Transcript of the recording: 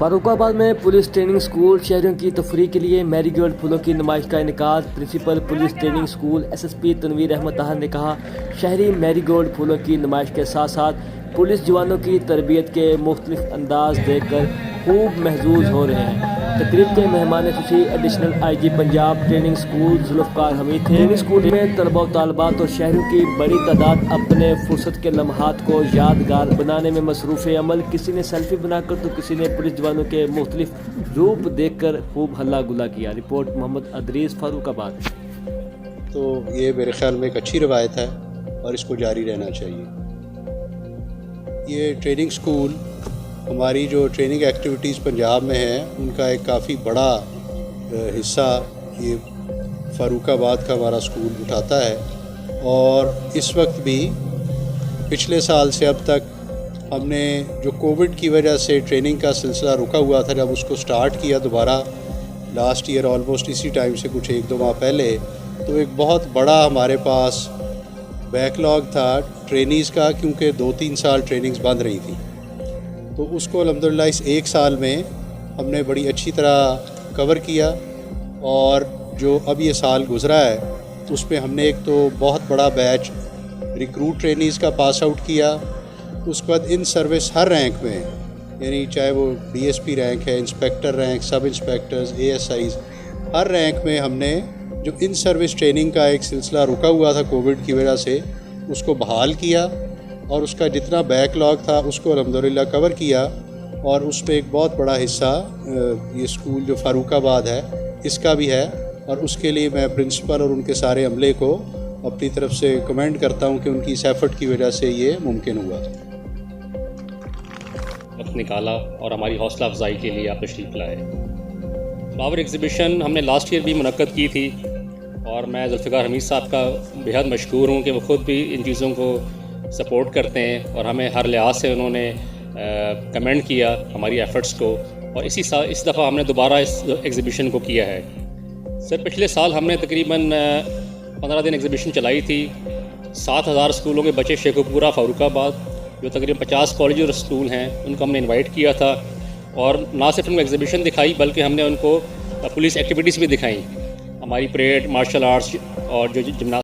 फारुक आबाद में police training school शहरियों की तफरीह के लिए मैरी गोल्ड फूलों की नुमाइश का इनेकाद। Principal police training school SSP Tanveer Ahmed Tahir ने कहा, शहरी मैरी गोल्ड फूलों की नुमाइश के साथ साथ पुलिस जवानों की तरबियत के मुख्तलिफ अंदाज देखकर खूब महजूज हो रहे हैं। तकरीब के मेहमान खुशी additional IG Punjab training school Zulfiqar Hameed थे। ट्रेनिंग स्कूल में तलबा और तालिबात और शहरों की बड़ी तादाद अपने फुर्सत के लम्हात को यादगार बनाने में मसरूफ़ अमल। किसी ने सेल्फी बनाकर तो किसी ने पुलिस जवानों के मुख्तलिफ रूप देखकर खूब हल्ला गुल्ला किया। रिपोर्ट मोहम्मद अदरीस, फारूक आबाद। तो ये मेरे ख्याल में एक अच्छी रवायत है और इसको जारी रहना चाहिए। ये ट्रेनिंग स्कूल हमारी जो ट्रेनिंग एक्टिविटीज़ पंजाब में हैं उनका एक काफ़ी बड़ा हिस्सा ये फ़ारुखाबाद का हमारा स्कूल उठाता है। और इस वक्त भी पिछले साल से अब तक हमने जो कोविड की वजह से ट्रेनिंग का सिलसिला रुका हुआ था, जब उसको स्टार्ट किया दोबारा लास्ट ईयर ऑलमोस्ट इसी टाइम से कुछ 1-2 माह पहले, तो एक बहुत बड़ा हमारे पास बैकलॉग था ट्रेनीज़ का, क्योंकि 2-3 साल ट्रेनिंग्स बंद रही थी। तो उसको अल्हम्दुलिल्लाह इस 1 साल में हमने बड़ी अच्छी तरह कवर किया। और जो अब ये साल गुज़रा है उसमें हमने एक तो बहुत बड़ा बैच रिक्रूट ट्रेनीज़ का पास आउट किया। उसके बाद इन सर्विस हर रैंक में, यानी चाहे वो DSP रैंक है, इंस्पेक्टर रैंक, सब इंस्पेक्टर्स, ASIs, हर रैंक में हमने जो इन सर्विस ट्रेनिंग का एक सिलसिला रुका हुआ था कोविड की वजह से, उसको बहाल किया और उसका जितना बैकलॉग था उसको अल्हम्दुलिल्लाह कवर किया। और उस पर एक बहुत बड़ा हिस्सा ये स्कूल जो फ़ारुखाबाद है इसका भी है। और उसके लिए मैं प्रिंसिपल और उनके सारे अमले को अपनी तरफ से कमेंड करता हूँ कि उनकी इस एफ़र्ट की वजह से ये मुमकिन हुआ। वक्त निकाला और हमारी हौसला अफजाई के लिए आप तशरीफ़ लाए। फ्लावर एग्ज़िबिशन हमने लास्ट ईयर भी मुनक्कद की थी और मैं जुल्फ़कार हमीद साहब का बेहद मशकूर हूँ कि वो ख़ुद भी इन चीज़ों को सपोर्ट करते हैं और हमें हर लिहाज से उन्होंने कमेंट किया हमारी एफ़र्ट्स को। और इस दफ़ा हमने दोबारा इस एग्ज़िबिशन को किया है। सर, पिछले साल हमने तकरीबन 15 दिन एग्ज़िबिशन चलाई थी। 7000 स्कूलों के बच्चे शेखुपुरा फ़ारुखाबाद, जो तकरीबन 50 कॉलेज और स्कूल हैं, उनको हमने इनवाइट किया था। और ना सिर्फ उनको एग्ज़िबिशन दिखाई बल्कि हमने उनको पुलिस एक्टिविटीज़ भी दिखाई। हमारी परेड, मार्शल आर्ट्स और जो जिम्नास्टिक्स